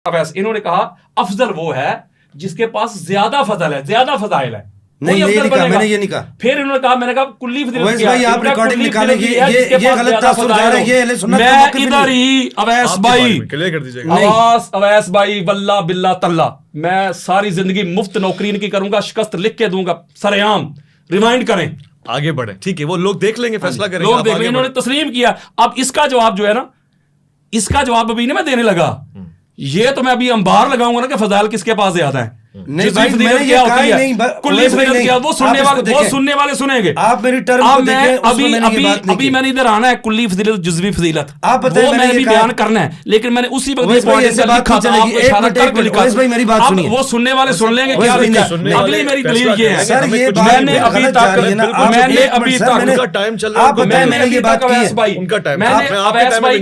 انہوں نے کہا افضل وہ ہے جس کے پاس زیادہ فضل ہے، زیادہ فضائل ہے. نہیں یہ نہیں کہا، میں نے یہ نہیں کہا. پھر انہوں نے کہا، میں نے کہا کلی فضیلت کیا ہے؟ آپ ریکارڈنگ نکالیں، یہ غلط تاثر جا رہا ہے. یہ اہل سنت کا موقف ادھر ہی اویس بھائی، اویس بھائی واللہ باللہ تاللہ میں ساری زندگی مفت نوکری ان کی کروں گا، شکست لکھ کے دوں گا سر عام. ریمائنڈ کریں، آگے بڑھیں. ٹھیک ہے، وہ لوگ دیکھ لیں گے، فیصلہ کریں گے. لوگ دیکھ لیں. انہوں نے تسلیم کیا. اب اس کا جواب جو ہے نا، اس کا جواب ابھی نہیں میں دینے لگا. یہ تو میں ابھی انبار لگاؤں گا نا کہ فضائل کس کے پاس زیادہ ہیں. نہیں بھائی میں نے یہ کہا ہی نہیں. کلی فضیلت کیا وہ سننے والے سنیں گے. آپ میری ٹرم کو دیکھیں، اس میں نے یہ بات نہیں کی. ابھی میں نے ادھر آنا ہے کلی فضیلت جزوی فضیلت، آپ بتائیں، وہ میں نے بھی بیان کرنا ہے، لیکن میں نے اسی وقت یہ پوائنٹ سے لکھا تھا. آپ کو اشارہ کر کے لکھا تھا. میری بات سنیے، وہ سننے والے سن لیں گے کیا لکھا ہے. اگلی میری دلیل یہ ہے، سر یہ میں نے ابھی تک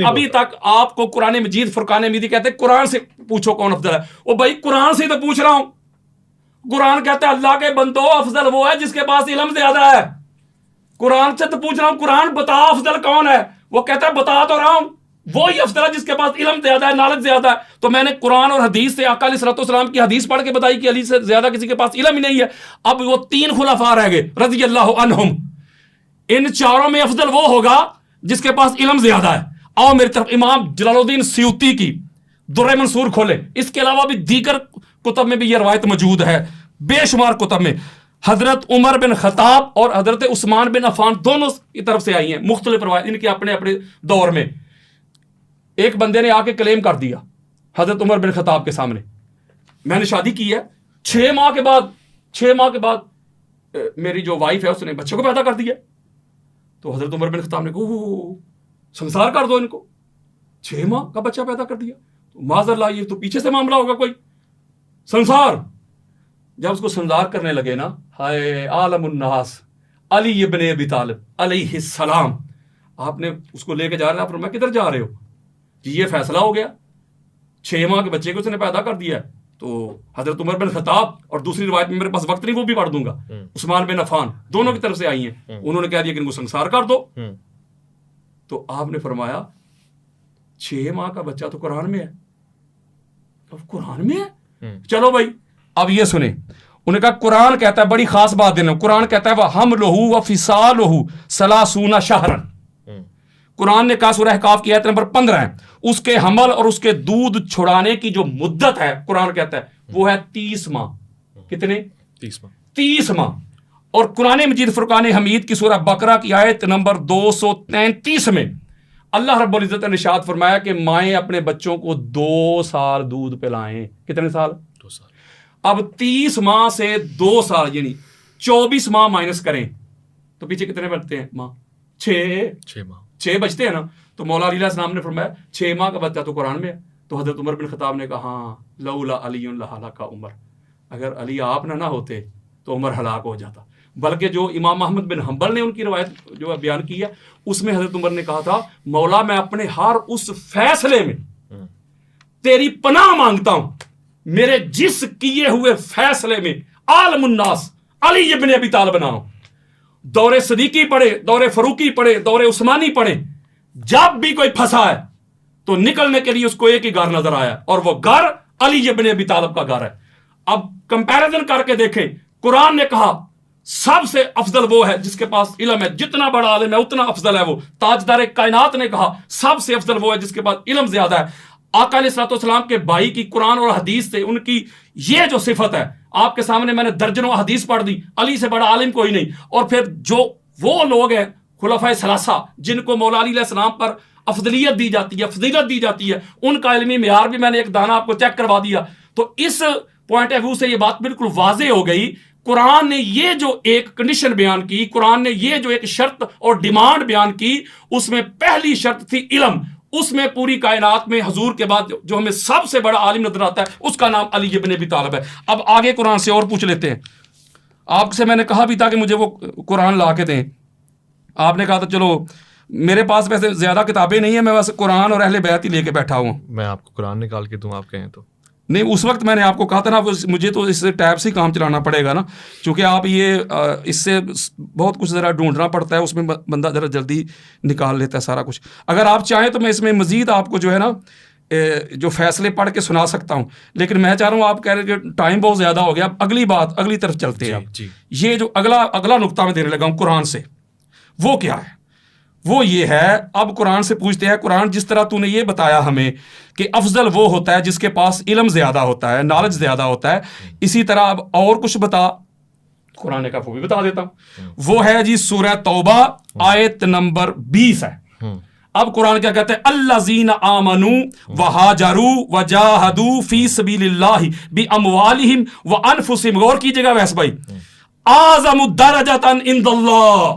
ابھی تک آپ کو قرآن مجید فرقان حمیدی کہتے ہیں قرآن سے پوچھو کون افضل ہے. وہ بھائی قرآن سے تو پوچھ رہا ہوں. قرآن کہتا ہے اللہ کے بندو افضل وہ ہے جس کے پاس علم زیادہ ہے. قرآن سے تو پوچھ رہا ہوں، قرآن بتا افضل کون ہے. وہ کہتا ہے بتا تو رہا ہوں، وہی افضل ہے جس کے پاس علم زیادہ ہے، نالج زیادہ ہے. تو میں نے قرآن اور حدیث سے آقا علیہ الصلوۃ والسلام کی حدیث پڑھ کے بتائی کہ علی سے زیادہ کسی کے پاس علم ہی نہیں ہے. اب وہ 3 خلفاء رہ گئے رضی اللہ عنہم. ان چاروں میں افضل وہ ہوگا جس کے پاس علم زیادہ ہے. آؤ میری طرف امام جلال الدین سیوطی کی در منصور کھولے. اس کے علاوہ بھی دیگر کتب میں بھی یہ روایت موجود ہے، بے شمار کتب میں. حضرت عمر بن خطاب اور حضرت عثمان بن عفان دونوں کی طرف سے آئی ہیں مختلف روایت ان کے اپنے اپنے دور میں. ایک بندے نے آ کے کلیم کر دیا حضرت عمر بن خطاب کے سامنے، میں نے شادی کی ہے، 6 ماہ کے بعد میری جو وائف ہے اس نے بچے کو پیدا کر دیا. تو حضرت عمر بن خطاب نے کہا سنسار کر دو ان کو، 6 ماہ کا بچہ پیدا کر دیا. معاذ اللہ یہ تو پیچھے سے معاملہ ہوگا کوئی. سنسار جب اس کو سنسار کرنے لگے نا، ہائے عالم الناس علی ابن ابی طالب علیہ السلام، آپ نے اس کو لے کے جا رہے ہیں. آپ فرمایا کدھر جا رہے ہو جی؟ یہ فیصلہ ہو گیا، 6 ماہ کے بچے کو اس نے پیدا کر دیا ہے. تو حضرت عمر بن خطاب اور دوسری روایت میں میرے پاس وقت نہیں وہ بھی پڑھ دوں گا، عثمان بن عفان دونوں کی طرف سے آئی ہیں. انہوں نے کہہ دیا کہ ان کو سنسار کر دو. تو آپ نے فرمایا 6 ماہ کا بچہ تو قرآن میں ہے. قرآن میں ہے؟ چلو بھائی اب یہ سنیں. انہوں نے کہا قرآن کہتا ہے، بڑی خاص بات دینا، قرآن کہتا ہے وَحَمْلُهُ وَفِصَالُهُ 30 شَهْرًا. قرآن نے کہا سورہ احقاف کی آیت نمبر 15 ہے، اس کے حمل اور اس کے دودھ چھڑانے کی جو مدت ہے قرآن کہتا ہے وہ ہے 30 ماہ. کتنے؟ 30 ماہ. اور قرآن مجید فرقان حمید کی سورہ بقرہ کی آیت نمبر 233 میں اللہ رب العزت نے ارشاد فرمایا کہ مائیں اپنے بچوں کو 2 سال دودھ پلائیں. کتنے سال؟ 2 سال. اب 30 ماہ سے 2 سال یعنی 24 ماہ مائنس کریں تو پیچھے کتنے بچتے ہیں ماہ؟ 6 بچتے ہیں نا. تو مولا علی علیہ السلام نے فرمایا 6 ماہ کا بچہ تو قرآن میں ہے. تو حضرت عمر بن خطاب نے کہا ہاں لولا علی لہلک عمر، اگر علی آپ نہ ہوتے تو عمر ہلاک ہو جاتا. بلکہ جو امام احمد بن حنبل نے ان کی روایت جو بیان کی ہے اس میں حضرت عمر نے کہا تھا مولا میں اپنے ہر اس فیصلے میں تیری پناہ مانگتا ہوں، میرے جس کیے ہوئے فیصلے میں عالم الناس علی ابن ابی طالب نہ ہو. دور صدیقی پڑھے، دور فاروقی پڑھے، دور عثمانی پڑھے، جب بھی کوئی پھنسا ہے تو نکلنے کے لیے اس کو ایک ہی گھر نظر آیا اور وہ گھر علی ابن ابی طالب کا گھر ہے. اب کمپیریزن کر کے دیکھیں، قرآن نے کہا سب سے افضل وہ ہے جس کے پاس علم ہے، جتنا بڑا عالم ہے اتنا افضل ہے وہ. تاجدار کائنات نے کہا سب سے افضل وہ ہے جس کے پاس علم زیادہ ہے. آقا علیہ الصلوۃ والسلام کے بھائی کی قرآن اور حدیث سے ان کی یہ جو صفت ہے، آپ کے سامنے میں نے درجنوں حدیث پڑھ دی، علی سے بڑا عالم کوئی نہیں. اور پھر جو وہ لوگ ہیں خلفائے ثلاثہ جن کو مولا علی علیہ السلام پر افضلیت دی جاتی ہے، فضیلت دی جاتی ہے، ان کا علمی معیار بھی میں نے ایک دانہ آپ کو چیک کروا دیا. تو اس پوائنٹ آف ویو سے یہ بات بالکل واضح ہو گئی. قرآن نے یہ جو ایک کنڈیشن بیان کی، قرآن نے یہ جو ایک شرط اور ڈیمانڈ بیان کی، اس میں پہلی شرط تھی علم. اس میں پوری کائنات میں حضور کے بعد جو ہمیں سب سے بڑا عالم نظر آتا ہے اس کا نام علی ابن ابی طالب ہے. اب آگے قرآن سے اور پوچھ لیتے ہیں. آپ سے میں نے کہا بھی تھا کہ مجھے وہ قرآن لا کے دیں. آپ نے کہا تھا چلو میرے پاس ویسے زیادہ کتابیں نہیں ہیں، میں بس قرآن اور اہل بیت ہی لے کے بیٹھا ہوں. میں آپ کو قرآن نکال کے دوں آپ کہیں تو نہیں. اس وقت میں نے آپ کو کہا تھا نا مجھے تو اس ٹیب سے ہی کام چلانا پڑے گا نا، چونکہ آپ یہ اس سے بہت کچھ ذرا ڈھونڈنا پڑتا ہے، اس میں بندہ ذرا جلدی نکال لیتا ہے سارا کچھ. اگر آپ چاہیں تو میں اس میں مزید آپ کو جو ہے نا جو فیصلے پڑھ کے سنا سکتا ہوں، لیکن میں چاہ رہا ہوں، آپ کہہ رہے کہ ٹائم بہت زیادہ ہو گیا، اب اگلی بات، اگلی طرف چلتے ہیں. یہ جو اگلا نقطہ میں دینے لگا ہوں قرآن سے، وہ کیا ہے؟ وہ یہ ہے، اب قرآن سے پوچھتے ہیں، قرآن جس طرح تو نے یہ بتایا ہمیں کہ افضل وہ ہوتا ہے جس کے پاس علم زیادہ ہوتا ہے، نالج زیادہ ہوتا ہے، اسی طرح اب اور کچھ بتا. قرآن کا وہ بھی بتا دیتا ہوں، وہ ہے جی سورہ توبہ آیت نمبر 20 ہے. اب قرآن کیا کہتے ہیں؟ الذین آمنوا وہاجروا وجاہدوا فی سبیل اللہ باموالہم وانفسہم. غور کیجیے گا ویس بھائی، اعظم درجۃ عند اللہ.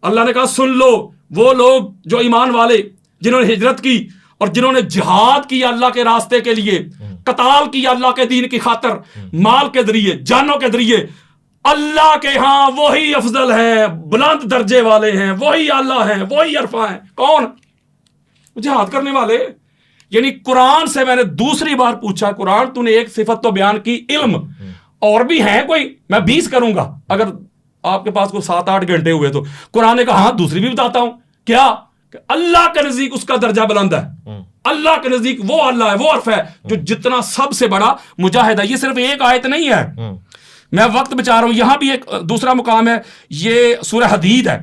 اللہ نے کہا سن لو، وہ لوگ جو ایمان والے، جنہوں نے ہجرت کی اور جنہوں نے جہاد کیا اللہ کے راستے کے لیے، قتال کیا اللہ کے دین کی خاطر، مال کے ذریعے، جانوں کے ذریعے، اللہ کے ہاں وہی افضل ہیں، بلند درجے والے ہیں، وہی اللہ ہیں، وہی عرفہ ہیں. کون؟ جہاد کرنے والے. یعنی قرآن سے میں نے دوسری بار پوچھا، قرآن تو نے ایک صفت تو بیان کی علم، اور بھی ہیں کوئی؟ میں 20 کروں گا اگر آپ کے پاس کوئی 7-8 گھنٹے ہوئے تو. قرآن نے کہا ہاں دوسری بھی بتاتا ہوں. کیا؟ کہ اللہ کے نزدیک اس کا درجہ بلند ہے، اللہ کے نزدیک وہ اللہ ہے، وہ عرف ہے جو جتنا سب سے بڑا مجاہد ہے. یہ صرف ایک آیت نہیں ہے، میں وقت بچا رہا ہوں. یہاں بھی ایک دوسرا مقام ہے، یہ سورہ حدید ہے.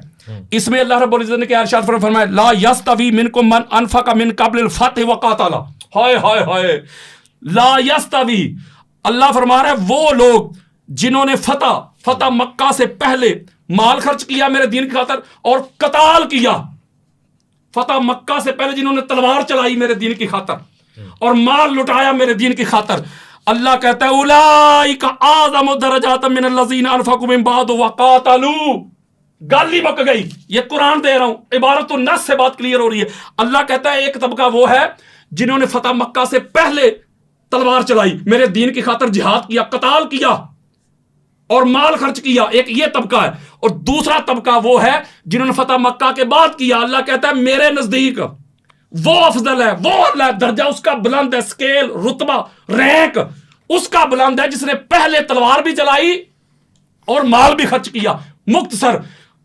اس میں اللہ رب العزت نے کیا ارشاد فرمایا؟ لا یستوی منکم من انفق من قبل الفتح وقاتل. ہائے ہائے ہائے، لا یستوی. اللہ فرما رہا ہے وہ لوگ جنہوں نے فتح مکہ سے پہلے مال خرچ کیا میرے دین کی خاطر اور قتال کیا. فتح مکہ سے پہلے جنہوں نے تلوار چلائی میرے دین کی خاطر اور مال لٹایا میرے دین کی خاطر، اللہ کہتا ہے اولئک اعظم درجات من الذین انفقوا من بعد وقاتلوا. گالی بک گئی، یہ قرآن دے رہا ہوں، عبارت النص سے بات کلیئر ہو رہی ہے. اللہ کہتا ہے ایک طبقہ وہ ہے جنہوں نے فتح مکہ سے پہلے تلوار چلائی، میرے دین کی خاطر جہاد کیا، قتال کیا اور مال خرچ کیا، ایک یہ طبقہ ہے. اور دوسرا طبقہ وہ ہے جنہوں نے فتح مکہ کے بعد کیا. اللہ کہتا ہے میرے نزدیک وہ افضل ہے، وہ اللہ درجہ اس کا بلند ہے، سکیل، رتبہ، رینک اس کا بلند ہے جس نے پہلے تلوار بھی چلائی اور مال بھی خرچ کیا. مختصر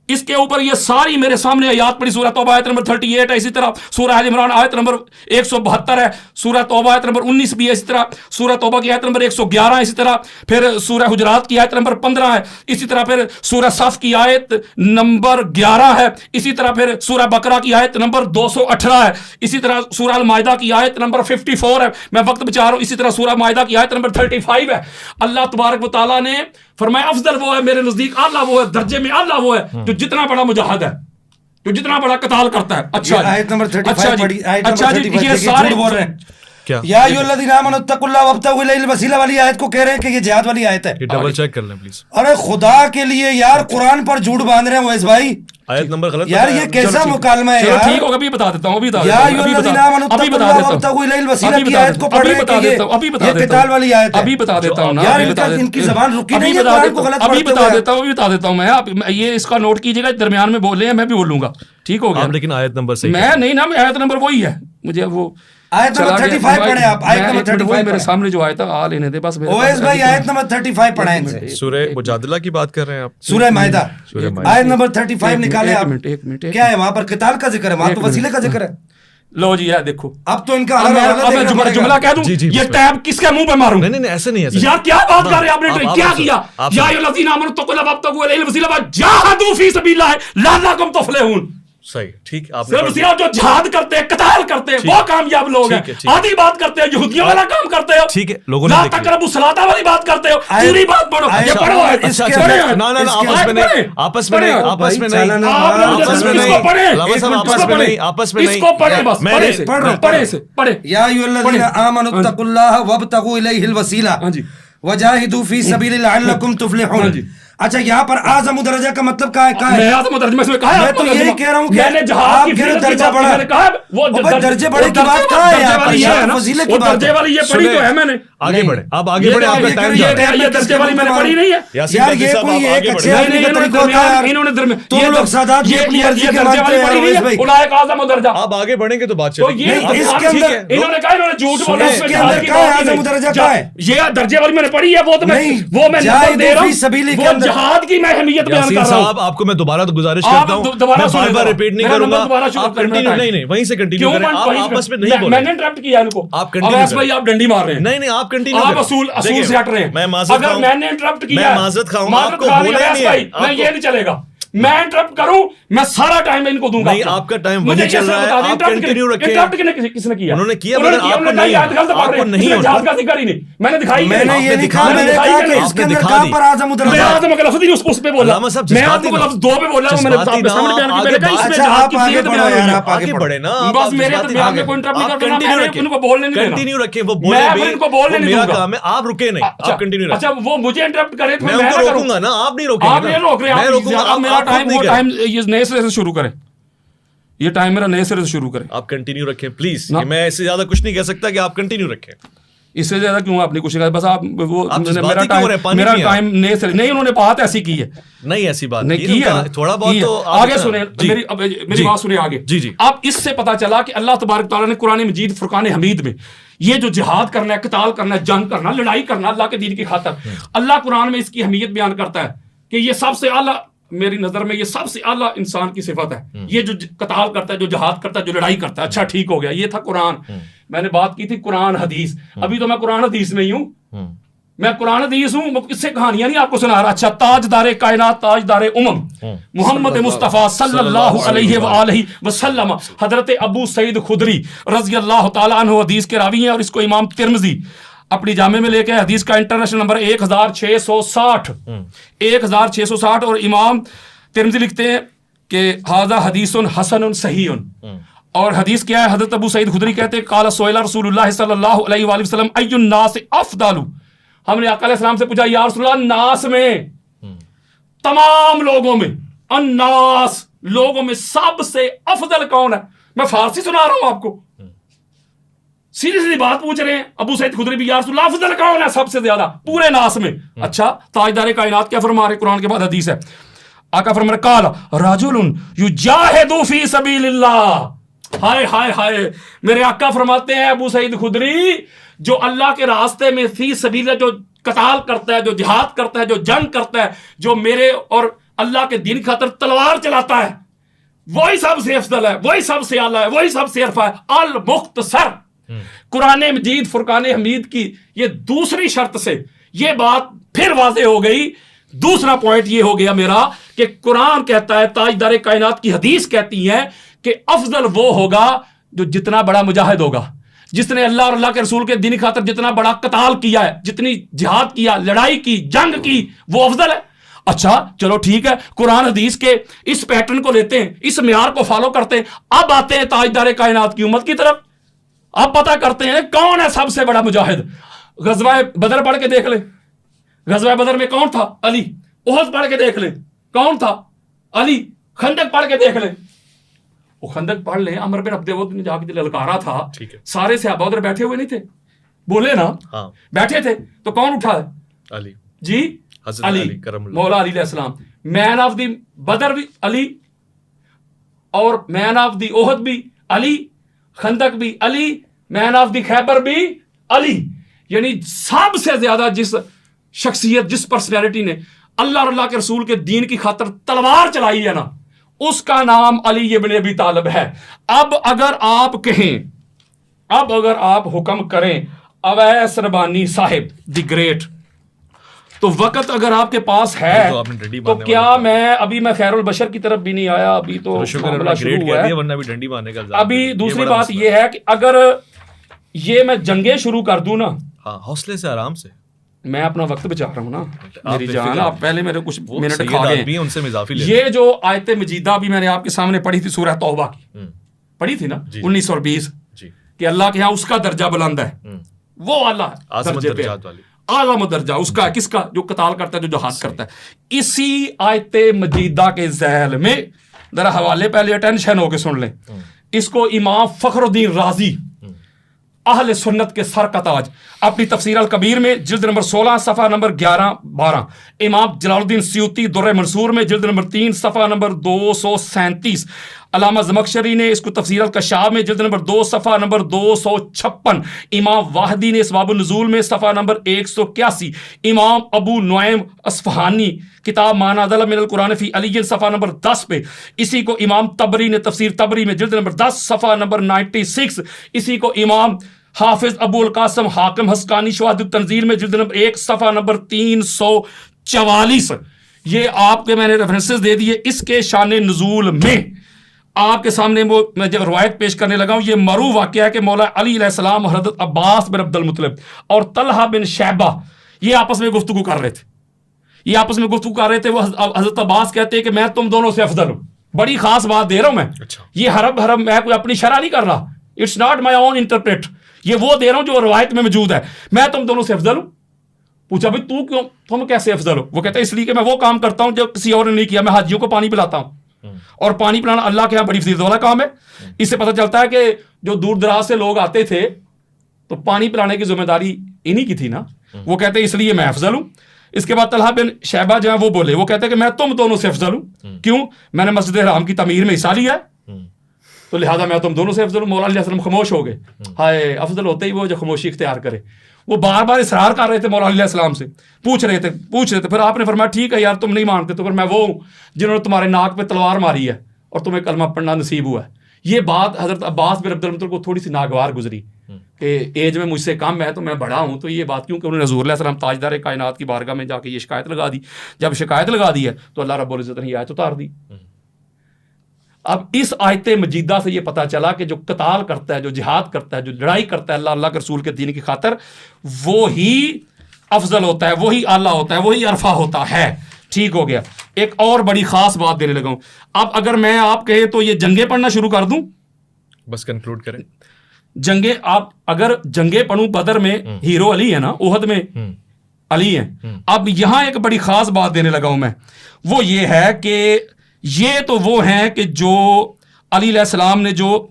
اس کے اوپر یہ ساری میرے سامنے آیات پڑھی. سورہ توبہ آیت نمبر 38 ہے، اسی طرح سورہ آل عمران آیت نمبر 172 ہے، سورہ توبہ آیت نمبر 19 بھی ہے، اسی طرح سورہ توبہ کی آیت نمبر 111 ہے، اسی طرح پھر سورہ حجرات کی آیت نمبر 15 ہے، اسی طرح پھر سورہ صف کی آیت نمبر 11 ہے، اسی طرح پھر سورہ بقرہ کی آیت نمبر 218 ہے، اسی طرح سورہ المائدہ کی آیت نمبر 54 ہے. میں وقت بچا رہا ہوں. اسی طرح سورہ مائدہ کی آیت نمبر 35 ہے. اللہ تبارک و تعالیٰ نے فرمایا افضل وہ ہے میرے نزدیک، اللہ وہ ہے درجے میں، اللہ وہ ہے جو جتنا بڑا مجاہد ہے، جو جتنا بڑا قتال کرتا ہے. اچھا آیت نمبر 35 پڑھی، آیت اچھا نمبر جی 35 یہ سارے بول رہے ہیں. کیا یا ایھا الذین آمنوا اتقوا اللہ وابتغوا الیہ الوسیلہ والی آیت کو کہہ رہے ہیں کہ یہ جہاد والی آیت ہے. یہ ڈبل چیک کر لیں پلیز. ارے خدا کے لیے یار قرآن پر جھوٹ باندھ رہے ہیں ویس بھائی. آیت نمبر غلط یار یہ کیسا مکالمہ ہے چلو یار. ٹھیک ہوگا، ابھی بتا دیتا ہوں، ابھی بتا یا دیتا ایھا ہوں، الذین آمنوا ابھی اتقوا بتا اللہ دیتا وابتغوا الیہ ہوں، الوسیلہ ابھی کی بتا آیت کو پڑھ رہے ہیں کہ یہ قتال والی آیت ہے. ابھی بتا دیتا ہوں نا، یار ان کی زبان رکی نہیں ہے قرآن کو غلط ابھی پڑھتے بتا ہوئے. دیتا ہوں، ابھی بتا دیتا ہوں. میں آپ یہ اس کا نوٹ کیجیے گا، درمیان میں بول رہے ہیں میں بھی بولوں گا، ٹھیک ہو گیا. لیکن آیت نمبر صحیح میں نہیں نا، آیت نمبر وہی ہے، مجھے وہ آیت نمبر 35 پڑھیں آپ. آیت نمبر 35 میرے سامنے جو آیا تھا آ لینے دے بس. اویس بھائی آیت نمبر 35 پڑھیں ان سے. سورہ مجادلہ کی بات کر رہے ہیں آپ؟ سورہ مائدہ آیت نمبر 35 نکالیں آپ. ایک منٹ کیا ہے وہاں پر قتال کا ذکر ہے، وہاں تو وسیلے کا ذکر ہے. لو جی یہ دیکھو، اب تو ان کا میں جملہ کہہ دوں، یہ ٹیب کس کے منہ پہ ماروں؟ نہیں نہیں ایسے نہیں ہے یار کیا بات کر رہے ہیں آپ نے، کیا کیا؟ یا ایھا الذین آمنوا اتقوا اللہ وابتغوا الیہ الوسیلہ وجاہدوا فی سبیل اللہ لعلکم تفلحون. صحیح، ٹھیک. آپ صرف جو جہاد کرتے ہیں، قتال کرتے ہیں، وہ کامیاب لوگ ہیں. آدھی بات کرتے ہیں، یہودیوں والا کام کرتے ہو، ٹھیک ہے. لوگوں نے لا تقربوا الصلاۃ والی بات کرتے ہو، پوری بات پڑھو. یہ پڑھو، آپس میں نہیں، آپس میں نہیں، آپس میں نہیں، آپس میں نہیں، آپس میں نہیں. اس کو پڑھیں بس، پڑھیں سے پڑھیں. یا ایھا الذین آمنوا اتقوا اللہ وابتغوا الیہ الوسیلہ وجاہدوا فی سبیل لعلکم تفلحون. اچھا یہاں پر اعظم درجہ کا مطلب کیا ہے؟ میں اعظم درجہ میں کہا ہے، میں تو یہی کہہ رہا ہوں کہ میں نے جہاد کی درجہ بڑا، میں نے کہا وہ درجے بڑے کی بات کہاں ہے یہاں پر؟ یہاں فضیلت کی بات ہے. درجے والی یہ پڑھی تو ہے میں نے. آگے بڑھے، آپ آگے بڑھے، آپ کا ٹائم جا رہا ہے. یہ درجے والی میں نے پڑھی نہیں ہے یار. یہ کوئی ایک اچھے آدمی کا طریقہ ہوتا ہے یار. تم لوگ سادات یہ اپنی مرضی کے مانتے ہیں. اولئک اعظم درجہ. آپ آگے بڑھیں گے تو بات تو چلے یہ اس کے اندر انہوں نے کہا، انہوں نے جھوٹ بولا. اس کے اندر کیا ہے اعظم درجہ کیا ہے؟ یہ درجے والی میں نے پڑھی ہے، وہ تو میں نمبر دے رہا ہوں. سبیلی کے اندر جہاد کی میں اہمیت بیان کر رہا ہوں. صاحب آپ کو میں دوبارہ گزارش کرتا ہوں, میں بار بار ریپیٹ نہیں کروں گا, آپ کنٹینیو نہیں وہیں سے کنٹینیو کریں, آپ آپس میں نہیں بولیں. میں نے انٹرپٹ کیا ان کو, آپ کنٹینیو اویس بھائی آپ ڈنڈی مار رہے ہیں. نہیں آپ کنٹینیو آپ اصول سے ہٹ رہے ہیں. میں معذرت اگر میں نے انٹرپٹ کیا, میں معذرت خواہوں گا, آپ کو بولے نہیں, میں یہ نہیں چلے گا, میں انٹرپٹ کروں, میں سارا ٹائم ان کو دوں گا. نہیں آپ کا ٹائم وہی چل رہا ہے, آپ کنٹینیو رکھیں. انٹرپٹ کس نے کیا؟ انہوں نے کیا, مگر آپ کو نہیں, آپ کو نہیں ہونا. جہاز کا ذکر ہی نہیں میں نے دکھائی. میں نے یہ نہیں کہا, میں نے کہا کہ اس کے اندر کہاں پر اعظم میں اعظم کا لفظ نہیں اس پہ بولا, میں اعظم کو لفظ دو پہ بولا, میں نے آپ کے سامنے بیان کیا. میں نے کہا اس میں جہاد کی فضیلت بیان ہوئی ہے. آپ آگے بڑھے نا, بس میرے بیان میں کوئی انٹرپٹ نہیں کرنا, میں ان کو بولنے نہیں دینا. کنٹینیو رکھیں, وہ بولے بھی, ان کو بولنے نہیں میرا دوں گا. کام ہے, آپ رکے نہیں, آپ کنٹینیو رکھیں. اچھا وہ مجھے انٹرپٹ کرے تو میں ان کو روکوں گا نا, آپ نہیں روکیں گے. آپ نہیں روک رہے, میں روکوں گا, آپ میرا ٹائم وہ ٹائم نئے سرے سے شروع کریں, یہ ٹائم میرا نئے سرے سے شروع کریں. آپ کنٹینیو رکھیں پلیز, میں اس سے زیادہ کچھ نہیں کہہ سکتا کہ آپ کنٹینیو رکھیں. اس سے زیادہ کیوں آپ نے کچھ کہا, بس آپ وہ میرا ٹائم نئے سرے نہیں, انہوں نے بات ایسی کی ہے, نہیں ایسی بات نہیں کی ہے, تھوڑا بہت تو آگے سنیں, میری بات سنیں آگے. جی جی, اب اس سے پتا چلا کہ اللہ تبارک تعالیٰ نے قرآن مجید فرقان حمید میں یہ جو جہاد کرنا ہے, قتال کرنا ہے, جنگ کرنا, لڑائی کرنا اللہ کے دین کی خاطر, اللہ قرآن میں اس کی اہمیت بیان کرتا ہے کہ یہ سب سے اعلیٰ, میری نظر میں یہ سب سے اعلیٰ انسان کی صفت ہے, یہ جو قتال کرتا ہے, جو جہاد کرتا ہے, جو لڑائی کرتا ہے. اچھا ٹھیک ہو گیا, یہ تھا قرآن. میں نے بات کی تھی قرآن حدیث, ابھی تو میں قرآن حدیث میں ہی ہوں, میں قرآن حدیث ہوں, میں اس سے کہانیاں نہیں آپ کو سنا رہا. اچھا, تاجدار کائنات, تاجدار محمد مصطفیٰ صلی اللہ علیہ وآلہ وسلم حضرت ابو سعید خدری رضی اللہ تعالیٰ عنہ حدیث کے راوی ہیں, اور اس کو امام ترمذی اپنی جامع میں لے کے حدیث کا انٹرنیشنل نمبر 1660 1660, اور امام ترمذی لکھتے ہیں کہ ھذا حدیث حسن صحیح. اور حدیث کیا ہے, حضرت ابو سعید خدری کہتے ہیں قال سئل رسول اللہ صلی اللہ علیہ وآلہ وسلم ای الناس افضل, ہم نے آقا علیہ السلام سے پوچھا یا رسول اللہ, ناس میں, تمام لوگوں میں, الناس لوگوں میں سب سے افضل کون ہے؟ میں فارسی سنا رہا ہوں آپ کو, سیدھی سیدھی بات پوچھ رہے ہیں. ابو سعید خدری بھی یا رسول اللہ افضل کون ہے سب سے زیادہ پورے ناس میں؟ اچھا, تاجدار کائنات کیا فرما رہے, قرآن کے بعد حدیث ہے, آقا فرما رہے قال رجل یجاہد فی سبیل اللہ. ہائے ہائے ہائے, میرے آقا فرماتے ہیں ابو سعید خدری, جو اللہ کے راستے میں فی سبیل, جو قتال کرتا ہے, جو جہاد کرتا ہے, جو جنگ کرتا ہے, جو میرے اور اللہ کے دین خاطر تلوار چلاتا ہے, وہی سب سے افضل ہے, وہی سب سے اعلیٰ ہے, وہی سب سے عرفہ ہے. المختصر, قرآن مجید فرقان حمید کی یہ دوسری شرط سے یہ بات پھر واضح ہو گئی. دوسرا پوائنٹ یہ ہو گیا میرا کہ قرآن کہتا ہے, تاجدار کائنات کی حدیث کہتی ہے کہ افضل وہ ہوگا جو جتنا بڑا مجاہد ہوگا, جس نے اللہ اور اللہ کے رسول کے دین خاطر جتنا بڑا قتال کیا ہے, جتنی جہاد کیا, لڑائی کی, جنگ کی, وہ افضل ہے. اچھا چلو ٹھیک ہے, قرآن حدیث کے اس پیٹرن کو لیتے ہیں, اس معیار کو فالو کرتے ہیں. اب آتے ہیں تاجدار کائنات کی امت کی طرف, اب پتہ کرتے ہیں کون ہے سب سے بڑا مجاہد. غزوہ بدر پڑھ کے دیکھ لیں, غزوہ بدر میں کون تھا؟ علی. احد پڑھ کے دیکھ لیں, کون تھا؟ علی. خندق پڑھ کے دیکھ لیں, وہ خندق پڑھ لیں, عمر بن عبد الود نے جا کے للکارا تھا, سارے صحابہ ادھر بیٹھے ہوئے نہیں تھے, بولے نا, بیٹھے تھے, تو کون اٹھا ہے؟ علی. جی علی, مولا علی علیہ السلام. مین آف دی بدر بھی علی, اور مین آف دی احد بھی علی, خندق بھی علی, مین آف دی خیبر بھی علی. یعنی سب سے زیادہ جس شخصیت, جس پرسنالٹی نے اللہ اور اللہ کے رسول کے دین کی خاطر تلوار چلائی ہے نا, اس کا نام علی ابن ابی طالب ہے. اب اگر آپ کہیں, اب اگر آپ حکم کریں اویس ربانی صاحب دی گریٹ, تو وقت اگر آپ کے پاس ہے تو کیا میں خیر البشر کی طرف بھی نہیں آیا, ابھی تو معاملہ شروع ہوا ہے. ابھی دوسری بات یہ ہے کہ اگر یہ میں جنگیں شروع کر دوں نا, حوصلے سے, آرام سے, میں اپنا وقت بچا رہا ہوں نا میری جان. آپ پہلے میرے کچھ منٹ کھا گئے, ان سے اضافی لے. یہ جو آیت مجیدہ بھی میں نے آپ کے سامنے پڑھی تھی, سورہ توبہ کی پڑھی تھی نا 19 اور 20, کہ اللہ کے ہاں اس کا درجہ بلند ہے, وہ اللہ درجے پہ اعلیٰ درجہ اس کا, کس کا؟ جو قتال کرتا ہے, جو جہاد کرتا ہے. اسی آیت مجیدہ کے ذیل میں ذرا حوالے پہلے اٹینشن ہو کے سن لیں, اس کو امام فخر الدین رازی اہل سنت کے سر کا تاج اپنی تفسیر الکبیر میں جلد نمبر 16 صفحہ نمبر 11-12, امام جلال الدین سیوطی در منصور میں جلد نمبر 3 صفحہ نمبر 237, علامہ زمخشری نے اس کو تفسیر الکشاف میں جلد نمبر 2 صفحہ نمبر 256، امام واحدی نے اسباب النزول میں صفحہ نمبر 181، امام ابو نعیم اصفہانی کتاب ما نزل من القرآن فی علی صفحہ نمبر 10 پہ، اسی کو امام طبری نے تفسیر طبری میں جلد نمبر 10 صفحہ نمبر 96، اسی کو امام حافظ ابو القاسم حاکم حسقانی شواہد التنزیل میں جلد نمبر 1 صفحہ نمبر 344، یہ آپ کے میں نے ریفرنسز دے دیے۔ اس کے شان نزول میں آپ کے سامنے وہ میں جب روایت پیش کرنے لگا ہوں، یہ مرو واقعہ ہے کہ مولا علی علیہ السلام اور حضرت عباس بن عبد المطلب اور طلحہ بن شیبہ یہ آپس میں گفتگو کر رہے تھے، وہ حضرت عباس کہتے ہیں کہ میں تم دونوں سے افضل ہوں۔ بڑی خاص بات دے رہا ہوں میں، یہ حرم میں کوئی اپنی شرح نہیں کر رہا، it's not my own interpret, یہ وہ دے رہا ہوں جو روایت میں موجود ہے۔ میں تم دونوں سے افضل ہوں۔ پوچھا بھائی تم کیسے افضل ہو؟ وہ کہتا ہے اس لیے کہ میں وہ کام کرتا ہوں جو کسی اور نے نہیں کیا، میں حاجیوں کو پانی پلاتا ہوں، اور پانی پلانا اللہ کے یہاں بڑی فضیلت والا کام ہے۔ اس سے پتہ چلتا ہے کہ جو دور دراز سے لوگ آتے تھے تو پانی پلانے کی ذمہ داری انہی کی تھی نا۔ وہ کہتے ہیں اس لیے میں افضل ہوں۔ اس کے بعد طلحہ بن شیبہ جو ہے وہ بولے، وہ کہتے ہیں کہ میں تم دونوں سے افضل ہوں، کیوں؟ میں نے مسجد حرام کی تعمیر میں حصہ لیا ہے، تو لہٰذا میں تم دونوں سے افضل ہوں۔ مولا علیہ السلام خاموش ہو گئے، ہائے افضل ہوتے ہی وہ جو خاموشی اختیار کرے۔ وہ بار بار اصرار کر رہے تھے مولا علیہ السلام سے، پوچھ رہے تھے، پھر آپ نے فرمایا ٹھیک ہے یار تم نہیں مانتے تو پھر میں وہ ہوں جنہوں نے تمہارے ناک پہ تلوار ماری ہے اور تمہیں کلمہ پڑھنا نصیب ہوا ہے۔ یہ بات حضرت عباس بن عبد المطلب کو تھوڑی سی ناگوار گزری کہ ایج میں مجھ سے کم ہے تو میں بڑا ہوں، تو یہ بات کیونکہ انہوں نے حضور علیہ السلام تاجدار کائنات کی بارگاہ میں جا کے یہ شکایت لگا دی۔ جب شکایت لگا دی ہے تو اللہ رب العزت نے یہ آیت اتار دی۔ اب اس آیت مجیدہ سے یہ پتہ چلا کہ جو قتال کرتا ہے، جو جہاد کرتا ہے، جو لڑائی کرتا ہے اللہ کے رسول کے دین کی خاطر، وہی افضل ہوتا ہے، وہی اعلیٰ ہوتا ہے، وہی عرفہ ہوتا ہے۔ ٹھیک ہو گیا۔ ایک اور بڑی خاص بات دینے لگا ہوں۔ اب اگر میں آپ کہے تو یہ جنگیں پڑھنا شروع کر دوں، بس کنکلوڈ کریں۔ جنگیں آپ اگر جنگیں پڑھوں، بدر میں ہیرو علی ہے نا، احد میں علی ہے۔ اب یہاں ایک بڑی خاص بات دینے لگا ہوں میں، وہ یہ ہے کہ یہ تو وہ ہیں کہ جو علی علیہ السلام نے جو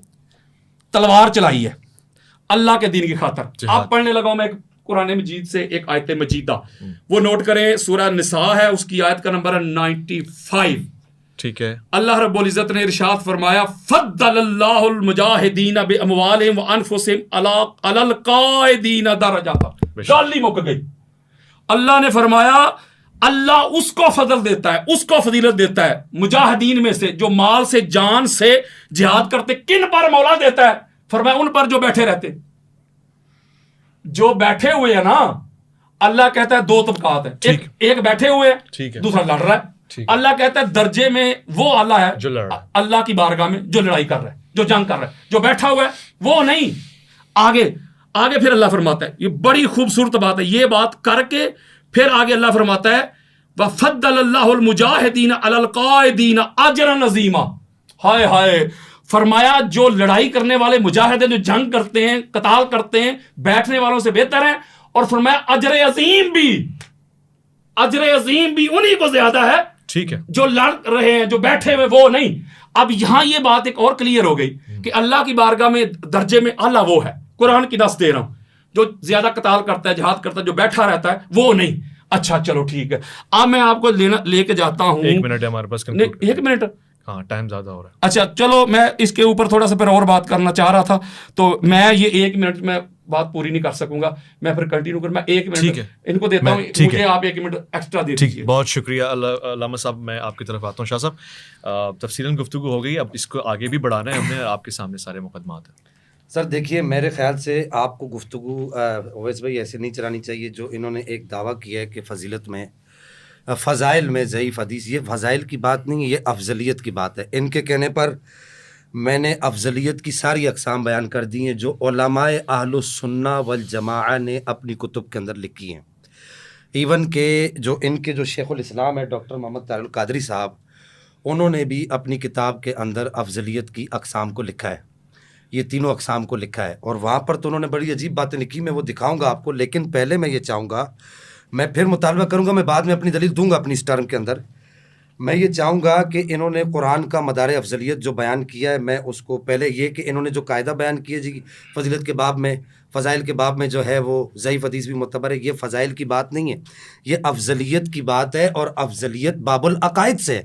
تلوار چلائی ہے اللہ کے دین کی خاطر۔ آپ پڑھنے لگا ہوں میں قرآن مجید سے ایک آیت مجیدہ، وہ نوٹ کریں، سورہ نساء ہے، اس کی آیت کا نمبر ہے 95۔ ٹھیک ہے۔ اللہ رب العزت نے ارشاد فرمایا فضل اللہ المجاہدین باموالہم وانفسہم علی القاعدین درجات۔ گالی مک گئی۔ اللہ نے فرمایا اللہ اس کو فضل دیتا ہے، اس کو فضیلت دیتا ہے مجاہدین میں سے جو مال سے جان سے جہاد کرتے۔ کن پر مولا دیتا ہے؟ فرمایا ان پر جو بیٹھے رہتے، جو بیٹھے ہوئے ہیں نا۔ اللہ کہتا ہے دو طبقات ہیں، ایک بیٹھے ہوئے ہیں، دوسرا لڑ رہا ہے۔ اللہ کہتا ہے درجے میں وہ اللہ ہے جو اللہ کی بارگاہ میں جو لڑائی کر رہا ہے، جو جنگ کر رہا ہے۔ جو بیٹھا ہوا ہے وہ نہیں۔ آگے پھر اللہ فرماتا ہے، یہ بڑی خوبصورت بات ہے، یہ بات کر کے پھر آگے اللہ فرماتا ہے وَفَضَّلَ اللَّهُ الْمُجَاهِدِينَ عَلَى الْقَاعِدِينَ أَجْرًا عَظِيمًا۔ ہائے ہائے، فرمایا جو لڑائی کرنے والے مجاہد ہیں، جو جنگ کرتے ہیں، قتال کرتے ہیں، بیٹھنے والوں سے بہتر ہیں، اور فرمایا اجر عظیم بھی انہی کو زیادہ ہے، ٹھیک ہے، جو لڑ رہے ہیں، جو بیٹھے ہوئے وہ نہیں۔ اب یہاں یہ بات ایک اور کلیئر ہو گئی کہ اللہ کی بارگاہ میں درجے میں اللہ وہ ہے، قرآن کی نص دے رہا ہوں، جو زیادہ قتال کرتا ہے، جہاد کرتا ہے، جو بیٹھا رہتا ہے وہ نہیں۔ اچھا چلو ٹھیک ہے، اب میں آپ کو لے کے جاتا ہوں۔ ایک منٹ ہے ہمارے پاس، ایک منٹ، ہاں ٹائم زیادہ ہو رہا ہے۔ اچھا چلو، میں اس کے اوپر تھوڑا سا پھر اور بات کرنا چاہ رہا تھا، تو میں یہ 1 منٹ میں بات پوری نہیں کر سکوں گا، میں پھر کنٹینیو کر، میں 1 منٹ ان کو دیتا ہوں، مجھے آپ 1 منٹ ایکسٹرا دے دیجیے۔ بہت شکریہ علامہ صاحب، میں آپ کی طرف آتا ہوں۔ شاہ صاحب تفصیلاً گفتگو ہو گئی، اب اس کو آگے بھی بڑھانا ہے ہم نے، آپ کے سامنے سارے مقدمات ہیں۔ سر دیکھیے، میرے خیال سے آپ کو گفتگو اویس بھائی ایسے نہیں چلانی چاہیے جو انہوں نے ایک دعویٰ کیا ہے کہ فضیلت میں، فضائل میں ضعیف حدیث، یہ فضائل کی بات نہیں ہے، یہ افضلیت کی بات ہے۔ ان کے کہنے پر میں نے افضلیت کی ساری اقسام بیان کر دی ہیں جو علماء اہل السنہ والجماعہ نے اپنی کتب کے اندر لکھی ہیں۔ ایون کہ جو ان کے جو شیخ الاسلام ہے ڈاکٹر محمد طاہر القادری صاحب، انہوں نے بھی اپنی کتاب کے اندر افضلیت کی اقسام کو لکھا ہے، یہ تینوں اقسام کو لکھا ہے، اور وہاں پر تو انہوں نے بڑی عجیب باتیں لکھی، میں وہ دکھاؤں گا آپ کو، لیکن پہلے میں یہ چاہوں گا، میں پھر مطالبہ کروں گا، میں بعد میں اپنی دلیل دوں گا اپنی اس ٹرم کے اندر، میں یہ چاہوں گا کہ انہوں نے قرآن کا مدار افضلیت جو بیان کیا ہے، میں اس کو پہلے یہ کہ انہوں نے جو قاعدہ بیان کیا جی فضیلت کے باب میں، فضائل کے باب میں جو ہے وہ ضعیف حدیث بھی معتبر ہے، یہ فضائل کی بات نہیں ہے، یہ افضلیت کی بات ہے، اور افضلیت باب العقائد سے،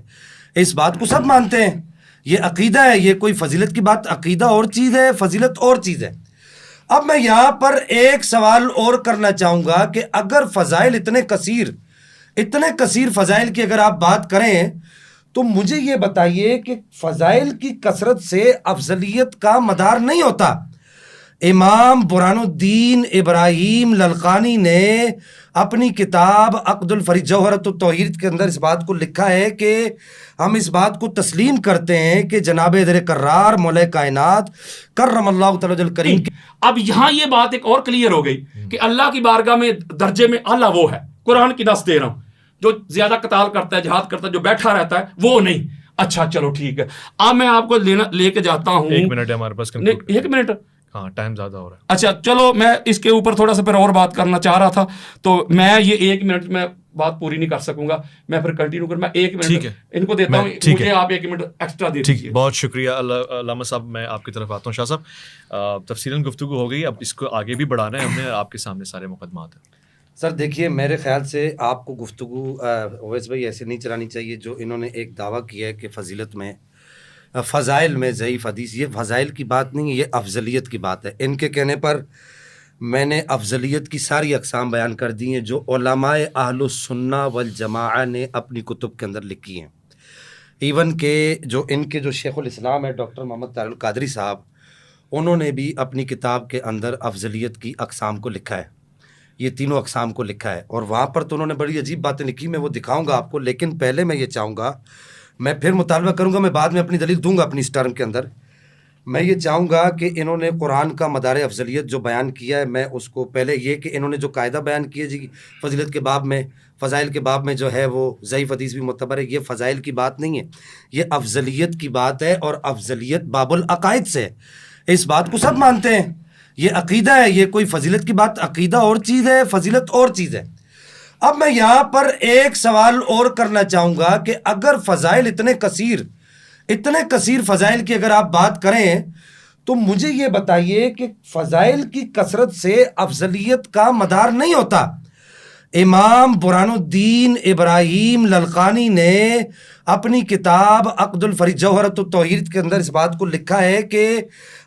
اس بات کو سب مانتے ہیں یہ عقیدہ ہے، یہ کوئی فضیلت کی بات، عقیدہ اور چیز ہے، فضیلت اور چیز ہے۔ اب میں یہاں پر ایک سوال اور کرنا چاہوں گا کہ اگر فضائل اتنے کثیر فضائل کی اگر آپ بات کریں تو مجھے یہ بتائیے کہ فضائل کی کثرت سے افضلیت کا مدار نہیں ہوتا۔ امام برہان الدین ابراہیم للقانی نے اپنی کتاب عقد الفرید جوہرۃ التوحید کے اندر اس بات کو لکھا ہے کہ ہم اس بات کو تسلیم کرتے ہیں کہ جناب در کرار مولا کائنات کرم اللہ تعالی الکریم۔ اب یہاں یہ بات ایک اور کلیئر ہو گئی کہ اللہ کی بارگاہ میں درجے میں اعلیٰ وہ ہے، قرآن کی نص دے رہا ہوں، جو زیادہ قتال کرتا ہے، جہاد کرتا ہے، جو بیٹھا رہتا ہے وہ نہیں۔ اچھا چلو ٹھیک ہے، اب میں آپ کو لے کے جاتا ہوں۔ 1 منٹ ہے ہمارے پاس، 1 منٹ، ہاں ٹائم زیادہ ہو رہا ہے۔ اچھا چلو، میں اس کے اوپر تھوڑا سا پھر اور بات کرنا چاہ رہا تھا، تو میں یہ 1 منٹ میں بات پوری نہیں کر سکوں گا، میں پھر کنٹینیو کر، میں 1 منٹ ان کو دیتا ہوں، مجھے آپ 1 منٹ ایکسٹرا دے دیجیے۔ بہت شکریہ علامہ صاحب، میں آپ کی طرف آتا ہوں۔ شاہ صاحب، تفصیلاً گفتگو ہو گئی، اب اس کو آگے بھی بڑھانا ہے ہم نے، آپ کے سامنے سارے مقدمات ہیں۔ سر دیکھیے، میرے خیال سے آپ کو گفتگو اویس بھائی ایسے نہیں چلانی چاہیے جو انہوں نے ایک دعویٰ کیا ہے کہ فضیلت میں فضائل میں ضعیف حدیث، یہ فضائل کی بات نہیں ہے، یہ افضلیت کی بات ہے۔ ان کے کہنے پر میں نے افضلیت کی ساری اقسام بیان کر دی ہیں جو علماء اہل السنہ والجماعہ نے اپنی کتب کے اندر لکھی ہیں۔ ایون کہ ان کے جو شیخ الاسلام ہے ڈاکٹر محمد طاہر القادری صاحب، انہوں نے بھی اپنی کتاب کے اندر افضلیت کی اقسام کو لکھا ہے، یہ تینوں اقسام کو لکھا ہے، اور وہاں پر تو انہوں نے بڑی عجیب باتیں لکھی، میں وہ دکھاؤں گا آپ کو، لیکن پہلے میں یہ چاہوں گا، میں پھر مطالبہ کروں گا، میں بعد میں اپنی دلیل دوں گا اپنی اس ٹرم کے اندر، میں یہ چاہوں گا کہ انہوں نے قرآن کا مدار افضلیت جو بیان کیا ہے، میں اس کو پہلے یہ کہ انہوں نے جو قاعدہ بیان کیا جی فضیلت کے باب میں، فضائل کے باب میں جو ہے وہ ضعیف حدیث بھی معتبر ہے، یہ فضائل کی بات نہیں ہے، یہ افضلیت کی بات ہے، اور افضلیت باب العقائد سے، اس بات کو سب مانتے ہیں، یہ عقیدہ ہے، یہ کوئی فضیلت کی بات، عقیدہ اور چیز ہے، فضیلت اور چیز ہے۔ اب میں یہاں پر ایک سوال اور کرنا چاہوں گا کہ اگر فضائل اتنے کثیر فضائل کی اگر آپ بات کریں تو مجھے یہ بتائیے کہ فضائل کی کثرت سے افضلیت کا مدار نہیں ہوتا۔ امام برہان الدین ابراہیم للقانی نے اپنی کتاب عقد الفرید جوہرۃ التوحید کے اندر اس بات کو لکھا ہے کہ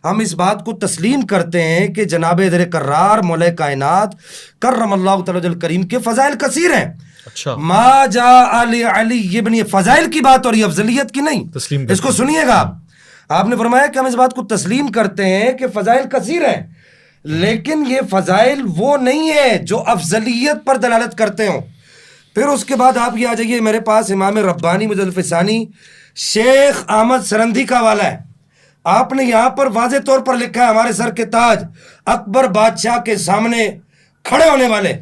ہم اس بات کو تسلیم کرتے ہیں کہ جناب در کرار مولا کائنات کرم اللہ تعالی الکریم کے فضائل کثیر ہیں۔ اچھا، ما جاء علی یہ بنی فضائل کی بات اور یہ افضلیت کی نہیں، اس کو سنیے گا آپ نے فرمایا کہ ہم اس بات کو تسلیم کرتے ہیں کہ فضائل کثیر ہیں، لیکن یہ فضائل وہ نہیں ہے جو افضلیت پر دلالت کرتے ہوں۔ پھر اس کے بعد آپ یہ آ جائیے میرے پاس امام ربانی مجدد ثانی شیخ احمد سرندی کا حوالہ ہے، آپ نے یہاں پر واضح طور پر لکھا ہے ہمارے سر کے تاج اکبر بادشاہ کے سامنے کھڑے ہونے والے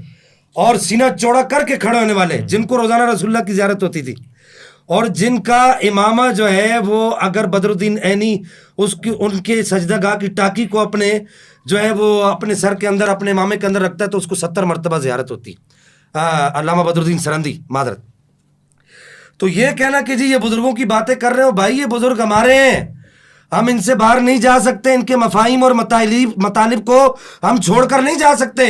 اور سینہ چوڑا کر کے کھڑے ہونے والے، جن کو روزانہ رسول اللہ کی زیارت ہوتی تھی، اور جن کا امامہ جو ہے وہ اگر بدر الدین عینی ان کے سجدہ گاہ کی ٹاکی کو اپنے جو ہے وہ اپنے سر کے اندر اپنے امامے کے اندر رکھتا ہے تو اس کو 70 مرتبہ زیارت ہوتی، علامہ بدر الدین سرندی معذرت۔ تو یہ کہنا کہ جی یہ بزرگوں کی باتیں کر رہے ہو، بھائی یہ بزرگ ہمارے ہیں، ہم ان سے باہر نہیں جا سکتے، ان کے مفاہیم اور مطالب کو ہم چھوڑ کر نہیں جا سکتے،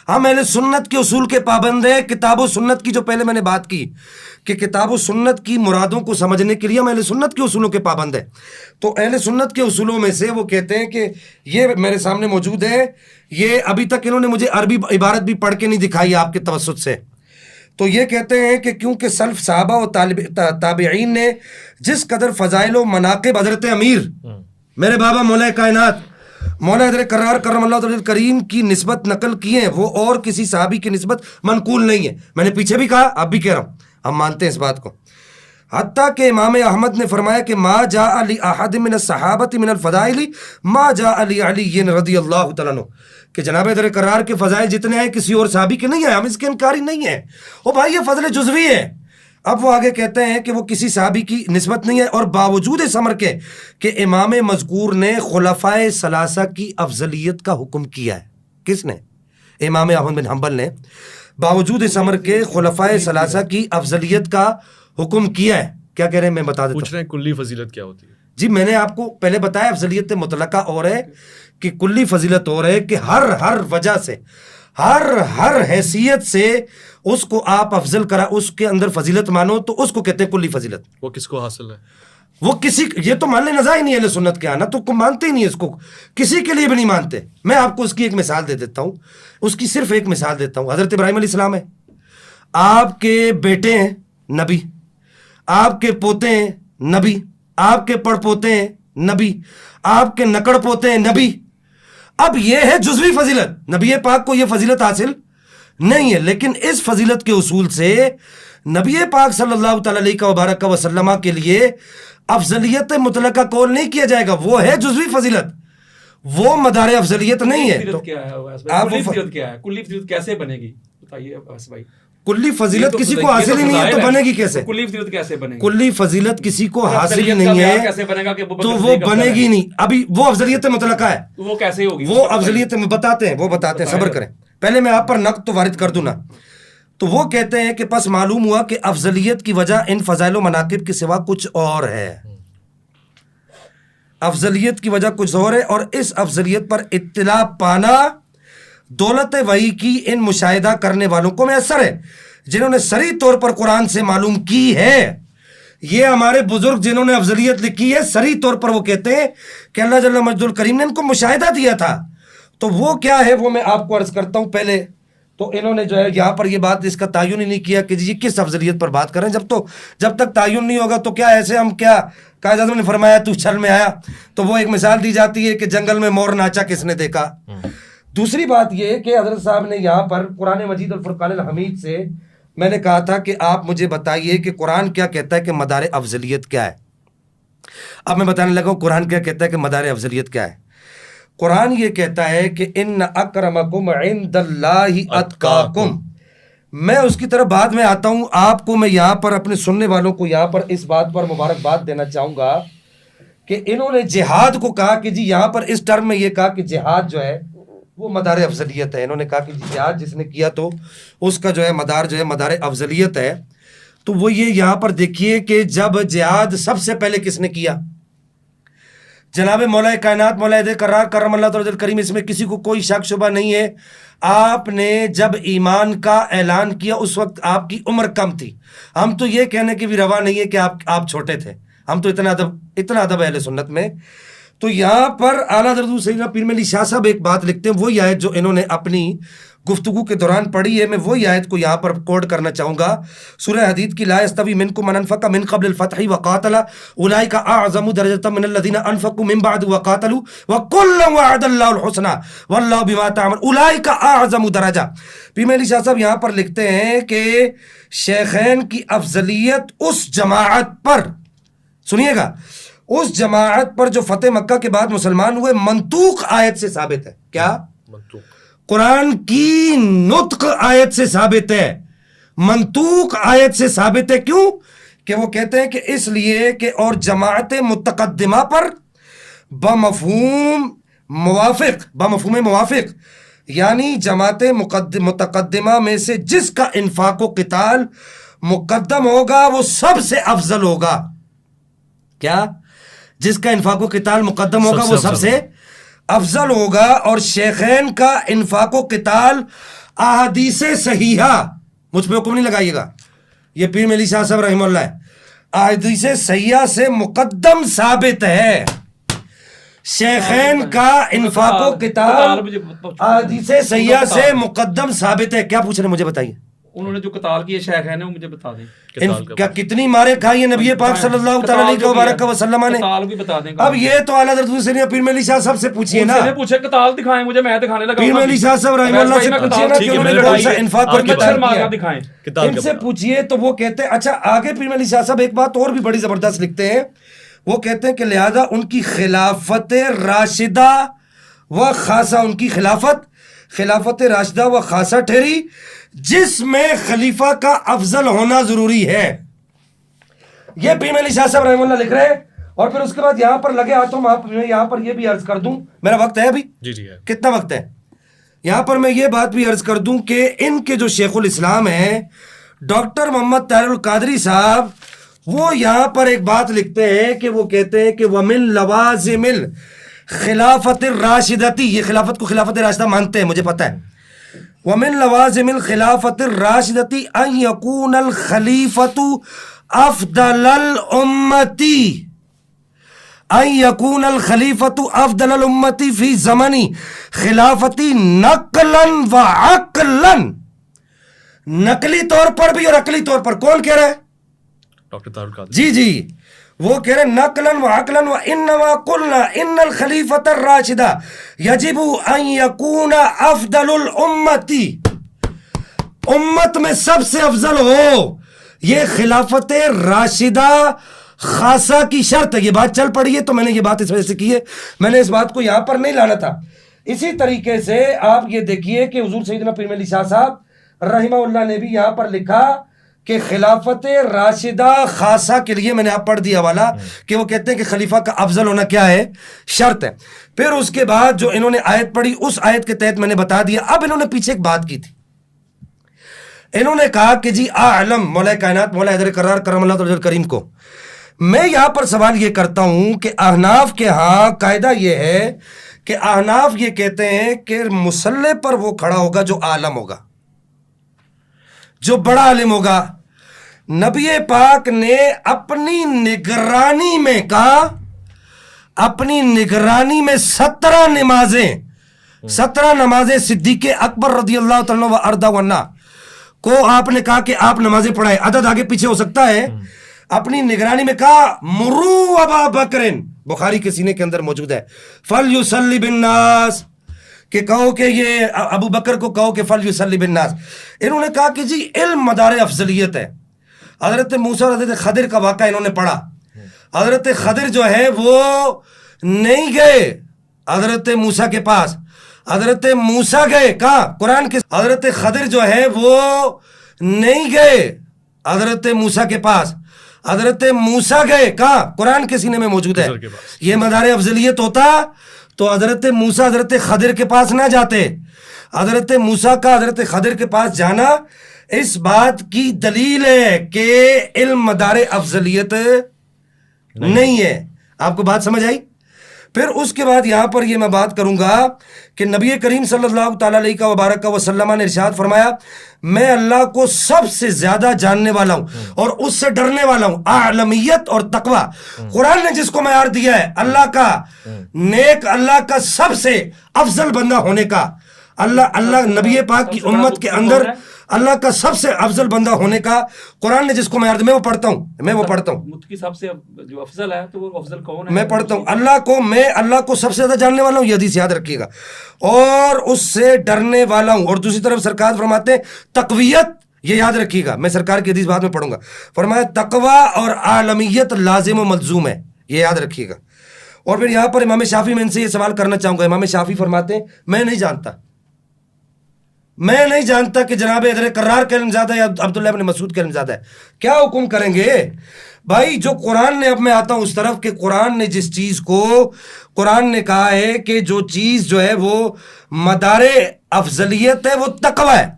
ہم اہل سنت کے اصول کے پابند ہیں۔ کتاب و سنت کی جو پہلے میں نے بات کی کہ کتاب و سنت کی مرادوں کو سمجھنے کے لیے ہم اہل سنت کے اصولوں کے پابند ہیں، تو اہل سنت کے اصولوں میں سے وہ کہتے ہیں کہ یہ میرے سامنے موجود ہے، یہ ابھی تک انہوں نے مجھے عربی عبارت بھی پڑھ کے نہیں دکھائی آپ کے توسط سے، تو یہ کہتے ہیں کہ کیونکہ سلف صحابہ و تابعین نے جس قدر فضائل و مناقب حضرت امیر میرے بابا مولا کائنات مولا حضرت کرار کرم اللہ تعالی کریم کی نسبت نقل کی ہیں، وہ اور کسی صحابی کی نسبت منقول نہیں ہے۔ میں نے پیچھے بھی کہا، اب بھی کہہ رہا ہوں، ہم مانتے ہیں اس بات کو، حتیٰ کہ امام احمد نے فرمایا کہ ما جاء علی احد من الصحابۃ من الفضائل ما جاء علی علی رضی اللہ تعالیٰ عنہ، کہ جناب در کرار کے فضائل جتنے ہیں کسی اور صحابی کے نہیں ہیں، ہم اس کے انکاری نہیں ہیں، او بھائی یہ فضل جزوی ہے۔ اب وہ آگے کہتے ہیں کہ وہ کسی صحابی کی نسبت نہیں ہے، اور باوجود اس امر کے کہ امام مذکور نے خلفائے ثلاثہ کی افضلیت کا حکم کیا ہے، کس نے؟ امام احمد بن حنبل نے باوجود اس امر کے خلفائے ثلاثہ کی افضلیت کا حکم کیا ہے۔ کیا کہہ رہے ہیں میں بتا دیتا ہوں، پوچھ رہے ہیں کلی فضیلت کیا ہوتی ہے؟ جی میں نے آپ کو پہلے بتایا افضلیت مطلقہ اور ہے کہ کلی فضیلت اور ہے کہ ہر وجہ سے ہر حیثیت سے اس کو آپ افضل کرا، اس کے اندر فضیلت مانو تو اس کو کہتے ہیں کلی فضیلت۔ وہ کس کو حاصل ہے؟ وہ کسی یہ تو ماننے نظر ہی نہیں اہل سنت کے آنا، تو مانتے ہی نہیں اس کو، کسی کے لیے بھی نہیں مانتے. میں آپ کو اس کی ایک مثال دے دیتا ہوں، اس کی صرف ایک مثال دیتا ہوں. حضرت ابراہیم علیہ السلام ہے، آپ کے بیٹے ہیں نبی، آپ کے پوتے ہیں نبی، آپ کے پڑ پوتے ہیں نبی، آپ کے نکڑ پوتے ہیں نبی. اب یہ ہے جزوی فضیلت، نبی پاک کو یہ فضیلت حاصل نہیں ہے، لیکن اس فضیلت کے اصول سے نبی پاک صلی اللہ تعالی علیہ وبارک وسلم کے لیے افضلیت مطلقہ قول نہیں کیا جائے گا، وہ ہے جزوی فضیلت، وہ مدار افضلیت نہیں ہے. تو کلی فضیلت کیا ہے؟ کلی فضیلت کیسے بنے گی بتائیے اویس بھائی. کلی فضیلت کسی کو حاصل ہی نہیں ہے تو بنے گی کیسے؟ کلی فضیلت کیسے بنے گی؟ کلی فضیلت کسی کو حاصل ہی نہیں ہے کیسے بنے گا کہ تو وہ بنے گی نہیں. ابھی وہ افضلیت مطلقہ ہے، وہ کیسے ہوگی؟ وہ افضلیت بتاتے ہیں، صبر کریں. پہلے میں آپ پر نقد تو وارد کر دوں نا. تو وہ کہتے ہیں کہ پس معلوم ہوا کہ افضلیت کی وجہ ان فضائل و مناقب کے سوا کچھ اور ہے. افضلیت کی وجہ کچھ اور ہے، اور اس افضلیت پر اطلاع پانا دولت وحی کی ان مشاہدہ کرنے والوں کو میسر ہے جنہوں نے صریح طور پر قرآن سے معلوم کی ہے. یہ ہمارے بزرگ جنہوں نے افضلیت لکھی ہے صریح طور پر وہ کہتے ہیں کہ اللہ جل مجد الکریم نے ان کو مشاہدہ دیا تھا. تو وہ کیا ہے وہ میں آپ کو عرض کرتا ہوں. پہلے تو انہوں نے جو ہے یہاں پر یہ بات اس کا تعین ہی نہیں کیا کہ جی کس افضلیت پر بات کریں. جب تک تعین نہیں ہوگا تو کیا ایسے ہم کیا قائد اعظم نے فرمایا تو چھل میں آیا، تو وہ ایک مثال دی جاتی ہے کہ جنگل میں مور ناچا کس نے دیکھا. دوسری بات یہ کہ حضرت صاحب نے یہاں پر قرآن مجید الفرقان الحمید سے میں نے کہا تھا کہ آپ مجھے بتائیے کہ قرآن کیا کہتا ہے کہ مدار افضلیت کیا ہے. اب میں بتانے لگا ہوں قرآن کیا کہتا ہے کہ مدار افضلیت کیا ہے. قرآن یہ کہتا ہے کہ ان اکرمکم عند اللہ اتقاکم. میں اس کی طرف بعد میں آتا ہوں. آپ کو میں یہاں پر اپنے سننے والوں کو یہاں پر اس بات پر مبارکباد دینا چاہوں گا کہ انہوں نے جہاد کو کہا کہ جی یہاں پر اس ٹرم میں یہ کہا کہ جہاد جو ہے وہ مدار افضلیت ہے. انہوں نے کہا کہ جہاد جس نے کیا تو اس کا جو ہے مدار افضلیت ہے. تو وہ یہ یہاں پر دیکھیے کہ جب جہاد سب سے پہلے کس نے کیا؟ جناب مولا کائنات مولا قرار کرم اللہ تعالی کریم، اس میں کسی کو کوئی شک شبہ نہیں ہے. آپ نے جب ایمان کا اعلان کیا اس وقت آپ کی عمر کم تھی. ہم تو یہ کہنے کی بھی روا نہیں ہے کہ آپ چھوٹے تھے، ہم تو اتنا ادب اہل سنت میں. تو یہاں پر اعلیٰ حضرت سیدنا پیر مہدی شاہ صاحب ایک بات لکھتے ہیں، وہی آیت جو انہوں نے اپنی گفتگو کے دوران پڑھی ہے، میں وہی آیت کو یہاں پر کوٹ کرنا چاہوں گا. سورہ حدید کی لا یستوی منکم من انفق من قبل الفتح وقاتل اولئک اعظم درجۃ من الذین انفقوا من بعد وقاتلوا وکلا وعد اللہ الحسنى واللہ بما تعملون اولئک اعظم درجہ. پیر مہدی شاہ صاحب یہاں پر لکھتے ہیں کہ شیخین کی افضلیت اس جماعت پر، سنیے گا، اس جماعت پر جو فتح مکہ کے بعد مسلمان ہوئے منطوق آیت سے ثابت ہے. کیا؟ منطوق قرآن کی نطق آیت سے ثابت ہے، منطوق آیت سے ثابت ہے. کیوں؟ کہ وہ کہتے ہیں کہ اس لیے کہ اور جماعت متقدمہ پر بمفہوم موافق یعنی جماعت متقدمہ میں سے جس کا انفاق و قتال مقدم ہوگا وہ سب سے افضل ہوگا. کیا؟ جس کا انفاق و قتال مقدم ہوگا وہ سب سے افضل ہوگا. اور شیخین کا انفاق و قتال احادیث صحیحہ، مجھ پہ حکم نہیں لگائیے گا، یہ پیر مہدی شاہ صاحب رحمہ اللہ ہے، احادیث صحیحہ سے مقدم ثابت ہے. شیخین کا انفاق و قتال احادیث صحیحہ سے مقدم ثابت ہے. کیا پوچھ رہے ہیں مجھے بتائیے؟ انہوں نے جو قتال کیے شیخ ہیں وہ مجھے بتا دیں. کیا کتنی مارے کھائی ہیں نبی پاک صلی اللہ تعالی علیہ وبارک وسلم نے؟ قتال بھی بتا دیں. اب یہ تو اعلیٰ حضرت سیدنا پیر مہدی شاہ صاحب سے پوچھئے نا، پوچھے قتال دکھائیں مجھے، میں دکھانے لگا. پیر مہدی شاہ صاحب رحمہ اللہ سے پوچھئے نا کہ انہوں نے کون سا انفاق اور قتال کیا دکھائیں، ان سے پوچھئے. تو وہ کہتے ہیں اچھا آگے پیر مہدی شاہ صاحب ایک بات اور بھی بڑی زبردست لکھتے ہیں. وہ کہتے ہیں کہ لہذا ان کی خلافت راشدہ و خاصہ، ان کی خلافت راشدہ و خاصہ ٹھہری جس میں خلیفہ کا افضل ہونا ضروری ہے. یہ پیر مہدی شاہ صاحب رحمہ اللہ لکھ رہے ہیں. اور پھر اس کے بعد یہاں پر لگے آتا ہوں، میں یہاں پر یہ بھی عرض کر دوں، میرا وقت ہے ابھی؟ جی کتنا وقت ہے؟ یہاں پر میں یہ بات بھی عرض کر دوں کہ ان کے جو شیخ الاسلام ہیں ڈاکٹر محمد طاہر القادری صاحب، وہ یہاں پر ایک بات لکھتے ہیں کہ وہ کہتے ہیں کہ وَمِن لَوَازِمِ الْخِلَافَةِ الرَّاشِدَةِ، یہ خلافت کو خلافت راشدہ مانتے ہیں، مجھے پتہ ہے. وَمِن لَوَازِمِ الْخِلَافَةِ الرَّاشِدَةِ أَن يَكُونَ الْخَلِيفَةُ أَفْضَلَ الْأُمَّةِ ان یکون الخلیفۃ افضل الامتی فی زمنی خلافتی نقلا و عقلا. نقلی طور پر بھی اور عقلی طور پر. کون کہہ رہا ہے؟ ڈاکٹر طاہر القادری. جی وہ کہہ رہے نقلا و عقلا و انما قلنا ان الخلیفۃ الراشدہ یجب ان یکون افضل الامتی. امت میں سب سے افضل ہو یہ خلافت راشدہ خاصہ کی شرط ہے. یہ بات چل پڑی ہے تو میں نے یہ بات اس وجہ سے کی ہے, میں نے اس بات کو یہاں پر نہیں لانا تھا. اسی طریقے سے آپ یہ دیکھیے کہ حضور سیدنا پیر علی شاہ صاحب رحمہ اللہ نے بھی یہاں پر لکھا کہ خلافت راشدہ خاصہ کے لیے, میں نے آپ پڑھ دیا حوالہ, کہ وہ کہتے ہیں کہ خلیفہ کا افضل ہونا کیا ہے؟ شرط ہے. پھر اس کے بعد جو انہوں نے آیت پڑھی اس آیت کے تحت میں نے بتا دیا. اب انہوں نے پیچھے ایک بات کی تھی, انہوں نے کہا کہ جی اعلم مولا کائنات مولا حیدر کرار کرم اللہ تعالی کریم کو. میں یہاں پر سوال یہ کرتا ہوں کہ احناف کے ہاں قاعدہ یہ ہے کہ احناف یہ کہتے ہیں کہ مصلی پر وہ کھڑا ہوگا جو عالم ہوگا, جو بڑا عالم ہوگا. نبی پاک نے اپنی نگرانی میں کہا, اپنی نگرانی میں 17 نمازیں صدیق اکبر رضی اللہ تعالیٰ و ارضا عنہ کو آپ نے کہا کہ آپ نمازیں پڑھائیں. عدد آگے پیچھے ہو سکتا ہے. اپنی نگرانی میں کہا مرو ابا بکرن, بخاری کے سینے کے اندر موجود ہے, فلیصلی بالناس, کہ کہو کہ یہ ابو بکر کو کہو کہ فلیصلی بالناس. انہوں نے کہا کہ جی علم مدار افضلیت ہے. حضرت موسیٰ اور حضرت خضر کا واقعہ انہوں نے پڑھا. حضرت خضر جو ہے وہ نہیں گئے حضرت موسیٰ کے پاس, حضرت موسیٰ گئے کہاں؟ قرآن کے. حضرت خضر جو ہے وہ نہیں گئے حضرت موسیٰ کے پاس, حضرت موسیٰ گئے کہاں؟ قرآن کے سینے میں موجود ہے. یہ مدار افضلیت ہوتا تو حضرت موسیٰ حضرت خضر کے پاس نہ جاتے. حضرت موسیٰ کا حضرت خضر کے پاس جانا اس بات کی دلیل ہے کہ علم مدار افضلیت نہیں ہے. آپ کو بات سمجھ آئی؟ پھر اس کے بعد یہاں پر یہ میں بات کروں گا کہ نبی کریم صلی اللہ تعالیٰ علیہ وبارک وسلم نے ارشاد فرمایا میں اللہ کو سب سے زیادہ جاننے والا ہوں اور اس سے ڈرنے والا ہوں. اعلمیت اور تقوی قرآن نے جس کو معیار دیا ہے اللہ کا نیک, اللہ کا سب سے افضل بندہ ہونے کا, اللہ نبی پاک کی امت کے اندر اللہ کا سب سے افضل بندہ ہونے کا قرآن نے جس کو معیار دیا, میں وہ پڑھتا ہوں متقی سب سے جو افضل ہے تو وہ افضل کون ہے؟ میں پڑھتا ہوں میں اللہ کو سب سے زیادہ جاننے والا ہوں, یہ حدیث یاد رکھیے گا, اور اس سے ڈرنے والا ہوں. اور دوسری طرف سرکار فرماتے ہیں تقویت, یہ یاد رکھیے گا, میں سرکار کی حدیث بعد میں پڑھوں گا. فرمایا تقوی اور عالمیت لازم و ملزوم ہے, یہ یاد رکھیے گا. اور پھر یہاں پر امام شافعی, میں ان سے یہ سوال کرنا چاہوں گا. امام شافعی فرماتے ہیں میں نہیں جانتا کہ جناب حیدر کرار کا علم زیادہ ہے یا عبداللہ ابن مسعود کا علم زیادہ ہے. کیا حکم کریں گے بھائی؟ جو قرآن نے, اب میں آتا ہوں اس طرف کہ قرآن نے جس چیز کو, قرآن نے کہا ہے کہ جو چیز جو ہے وہ مدار افضلیت ہے وہ تقوی ہے,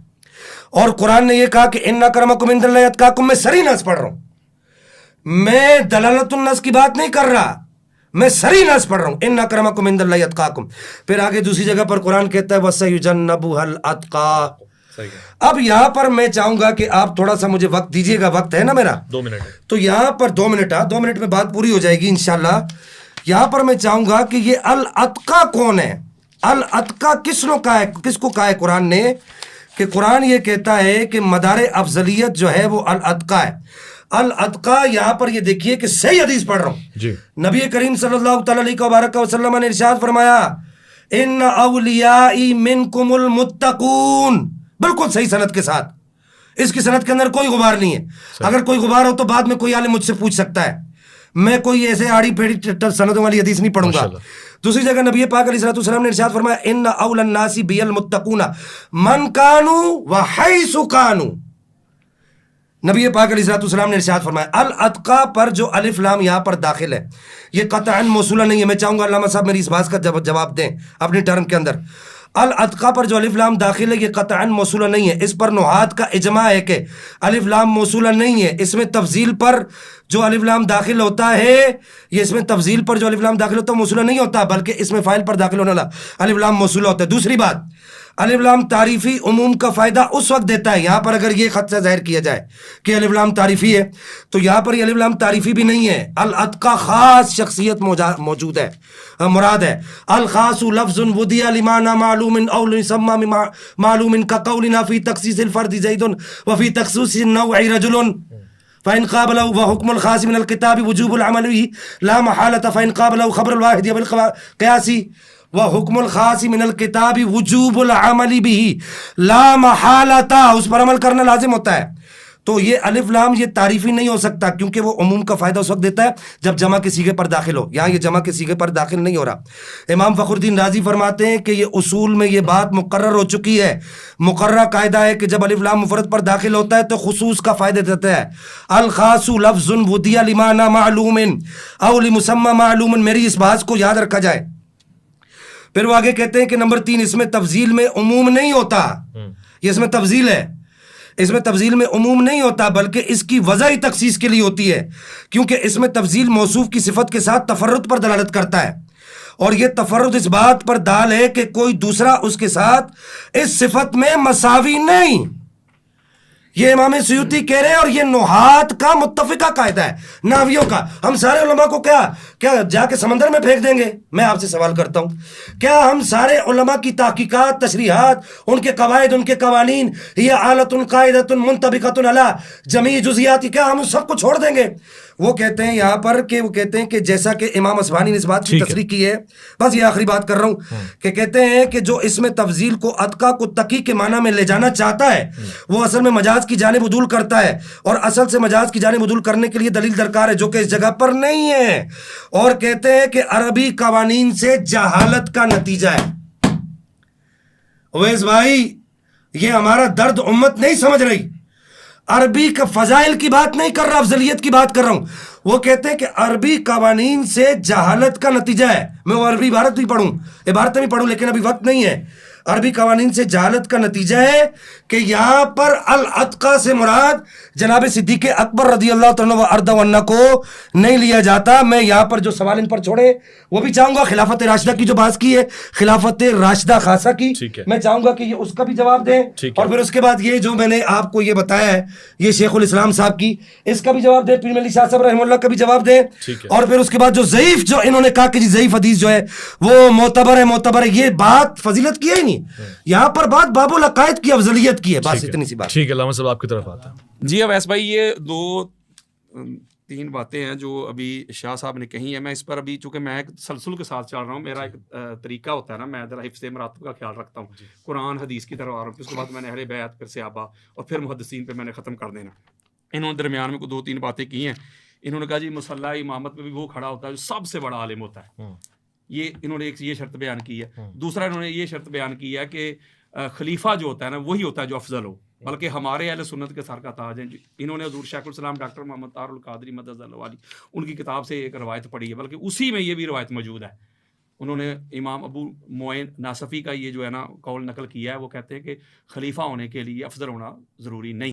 اور قرآن نے یہ کہا کہ ان اکرمکم عند اللہ اتقاکم. میں سری نص پڑھ رہا ہوں, میں دلالت النص کی بات نہیں کر رہا, میں سری نص پڑھ رہا ہوں, ان اکرمکم عند اللہ اتقاکم. پھر آگے دوسری جگہ پر قرآن کہتا ہے وَسَيُجَنَّبُهَا الْأَتْقَى. اب یہاں پر میں چاہوں گا کہ آپ تھوڑا سا مجھے وقت دیجیے گا, وقت ہے نا میرا 2 منٹ ہے, تو یہاں پر 2 منٹ, 2 منٹ میں بات پوری ہو جائے گی انشاءاللہ. یہاں پر میں چاہوں گا کہ یہ الاتقا کون ہے؟ الاتقا کس کو کہا ہے قرآن نے؟ کہ قرآن یہ کہتا ہے کہ مدار افضلیت جو ہے وہ الاتقا ہے. الاتقا یہاں پر یہ دیکھیے کہ صحیح حدیث پڑھ رہا ہوں جی. نبی کریم صلی اللہ تعالیٰ علیہ وبارک وسلم نے ارشاد فرمایا ان اولیائی منکم المتقون, بالکل صحیح سند کے ساتھ, اس کی سند کے اندر کوئی غبار نہیں ہے. اگر کوئی غبار ہو تو بعد میں کوئی عالم مجھ سے پوچھ سکتا ہے, میں کوئی ایسے آڑی پھیڑی سندوں والی حدیث نہیں پڑھوں گا. دوسری جگہ نبی پاک علیہ الصلوۃ والسلام نے ارشاد فرمایا ان اول الناس بی المتقون من کانوا وحیث کانوا. نبی پاک علیہ الصلوۃ والسلام نے ارشاد فرمایا الاتقا پر جو الف لام یہاں پر داخل ہے یہ قطعا موصولہ نہیں ہے. میں چاہوں گا علامہ صاحب میری اس بات کا جواب دیں اپنی ٹرم کے اندر. الاتقا پر جو الف لام داخل ہے یہ قطعا موصولہ نہیں ہے. اس پر نحات کا اجماع ہے کہ الف لام موصولہ نہیں ہے. اس میں تفضیل پر جو الف لام داخل ہوتا ہے, یہ اس میں تفضیل پر جو الف لام داخل ہوتا ہے موصولہ نہیں ہوتا, بلکہ اس میں فاعل پر داخل ہونے والا الف لام موصولہ ہوتا ہے. دوسری بات, الف لام تعریفی عموم کا فائدہ اس وقت دیتا ہے. یہاں پر اگر یہ خط سے ظاہر کیا جائے کہ الف لام تعریفی ہے تو یہاں پر یہ الف لام تعریفی بھی نہیں ہے. الاتقا خاص شخصیت موجود ہے، مراد ہے. الخاص لفظ ودی لمعنی معلوم او لسمى معلوم كقولنا في تخصيص الفرد زید وفي تخصيص النوع رجل فإن قابله وحكم الخاص من الكتاب وجوب العمل به لا محالة فإن قابله خبر الواحد بالقياس وحكم الخاص من الكتاب وجوب العمل به لا محالة، اس پر عمل کرنا لازم ہوتا ہے. تو یہ الف لام یہ تعریفی نہیں ہو سکتا کیونکہ وہ عموم کا فائدہ اس وقت دیتا ہے جب جمع کے صیغے پر داخل ہو. یہاں یہ جمع کے صیغے پر داخل نہیں ہو رہا. امام فخر الدین رازی فرماتے ہیں کہ یہ اصول میں یہ بات مقرر ہو چکی ہے. مقررہ قاعدہ ہے کہ جب الف لام مفرد پر داخل ہوتا ہے تو خصوص کا فائدہ دیتا ہے. الخاص لفظ ودی لمعنی معلوم او لمسمى معلوم، میری اس بات کو یاد رکھا جائے. پھر وہ آگے کہتے ہیں کہ نمبر 3 اس میں تفضیل میں عموم نہیں ہوتا. یہ اس میں تفضیل ہے، اس میں تفضیل میں عموم نہیں ہوتا بلکہ اس کی وضع ہی تخصیص کے لیے ہوتی ہے کیونکہ اس میں تفضیل موصوف کی صفت کے ساتھ تفرد پر دلالت کرتا ہے اور یہ تفرد اس بات پر دال ہے کہ کوئی دوسرا اس کے ساتھ اس صفت میں مساوی نہیں. یہ امام سیوطی کہہ رہے ہیں اور یہ نحات کا متفقہ قاعدہ ہے، نحویوں کا. ہم سارے علماء کو کیا جا کے سمندر میں پھینک دیں گے؟ میں آپ سے سوال کرتا ہوں، کیا ہم سارے علماء کی تحقیقات، تشریحات، ان کے قواعد، ان کے قوانین، یہ آلۃ قاعدۃ منطبقۃ علی جمیع جزئیات، کیا ہم سب کو چھوڑ دیں گے؟ وہ کہتے ہیں یہاں پر کہ وہ کہتے ہیں کہ جیسا کہ امام اصفہانی نے اس بات کی تصریح کی ہے، بس یہ آخری بات کر رہا ہوں کہ کہتے ہیں کہ جو اس میں تفضیل کو اتقا کو تقی کے معنی میں لے جانا چاہتا ہے وہ اصل میں مجاز کی جانب عدول کرتا ہے اور اصل سے مجاز کی جانب عدول کرنے کے لیے دلیل درکار ہے جو کہ اس جگہ پر نہیں ہے. اور کہتے ہیں کہ عربی قوانین سے جہالت کا نتیجہ ہے. اویس بھائی یہ ہمارا درد امت نہیں سمجھ رہی. عربی کا فضائل کی بات نہیں کر رہا، افضلیت کی بات کر رہا ہوں. وہ کہتے ہیں کہ عربی قوانین سے جہالت کا نتیجہ ہے. میں وہ عربی عبارت بھی پڑھوں، عبارتیں بھی پڑھوں لیکن ابھی وقت نہیں ہے. عربی قوانین سے جہالت کا نتیجہ ہے کہ یہاں پر الاتقا سے مراد جناب صدیق اکبر رضی اللہ تعالیٰ وارضہ عنہ کو نہیں لیا جاتا. میں یہاں پر جو سوال ان پر چھوڑے وہ بھی چاہوں گا. خلافت راشدہ کی جو بات کی ہے، خلافت راشدہ خاصہ کی، میں چاہوں گا کہ یہ اس کا بھی جواب دیں اور پھر اس کے بعد یہ جو میں نے آپ کو یہ بتایا ہے یہ شیخ الاسلام صاحب کی، اس کا بھی جواب دیں. پیر ملی شاہ صاحب رحمہ اللہ کا بھی جواب دیں اور پھر اس کے بعد جو ضعیف جو انہوں نے کہا کہ جی ضعیف حدیث جو ہے وہ معتبر ہے، یہ بات فضیلت کی ہے ہی نہیں. یہاں پر بات باب العقائد کی افضلیت کی ہے. بس اتنی سی بات. ٹھیک ہے، علامہ صاحب آپ کی طرف آتا ہے. جی اویس بھائی یہ 2-3 باتیں ہیں جو ابھی شاہ صاحب نے کہی ہیں. میں اس پر ابھی چونکہ میں ایک تسلسل کے ساتھ چل رہا ہوں، میرا ایک طریقہ ہوتا ہے نا، میں ذرا حفظ مراتب کا خیال رکھتا ہوں. قرآن حدیث کی طرف آ رہا ہوں، پھر اس کے بعد میں نے اہل بیت، پھر صحابہ اور پھر محدثین پہ میں نے ختم کر دینا. انہوں نے درمیان میں 2-3 باتیں کی ہیں. انہوں نے کہا جی مصلی امامت میں بھی وہ کھڑا ہوتا ہے جو سب سے بڑا عالم ہوتا ہے. یہ انہوں نے ایک یہ شرط بیان کی ہے. دوسرا انہوں نے یہ شرط بیان کی ہے کہ خلیفہ جو ہوتا ہے نا وہی ہوتا ہے جو افضل ہو، بلکہ ہمارے اہل سنت کے سر کا تاج ہیں. انہوں نے حضور شیخ الاسلام ڈاکٹر محمد طاہر القادری مدد اللہ علی ان کی کتاب سے ایک روایت پڑھی ہے، بلکہ اسی میں یہ بھی روایت موجود ہے. انہوں نے امام ابو معین ناصفی کا یہ جو ہے نا قول نقل کیا ہے. وہ کہتے ہیں کہ خلیفہ ہونے کے لیے افضل ہونا ضروری نہیں.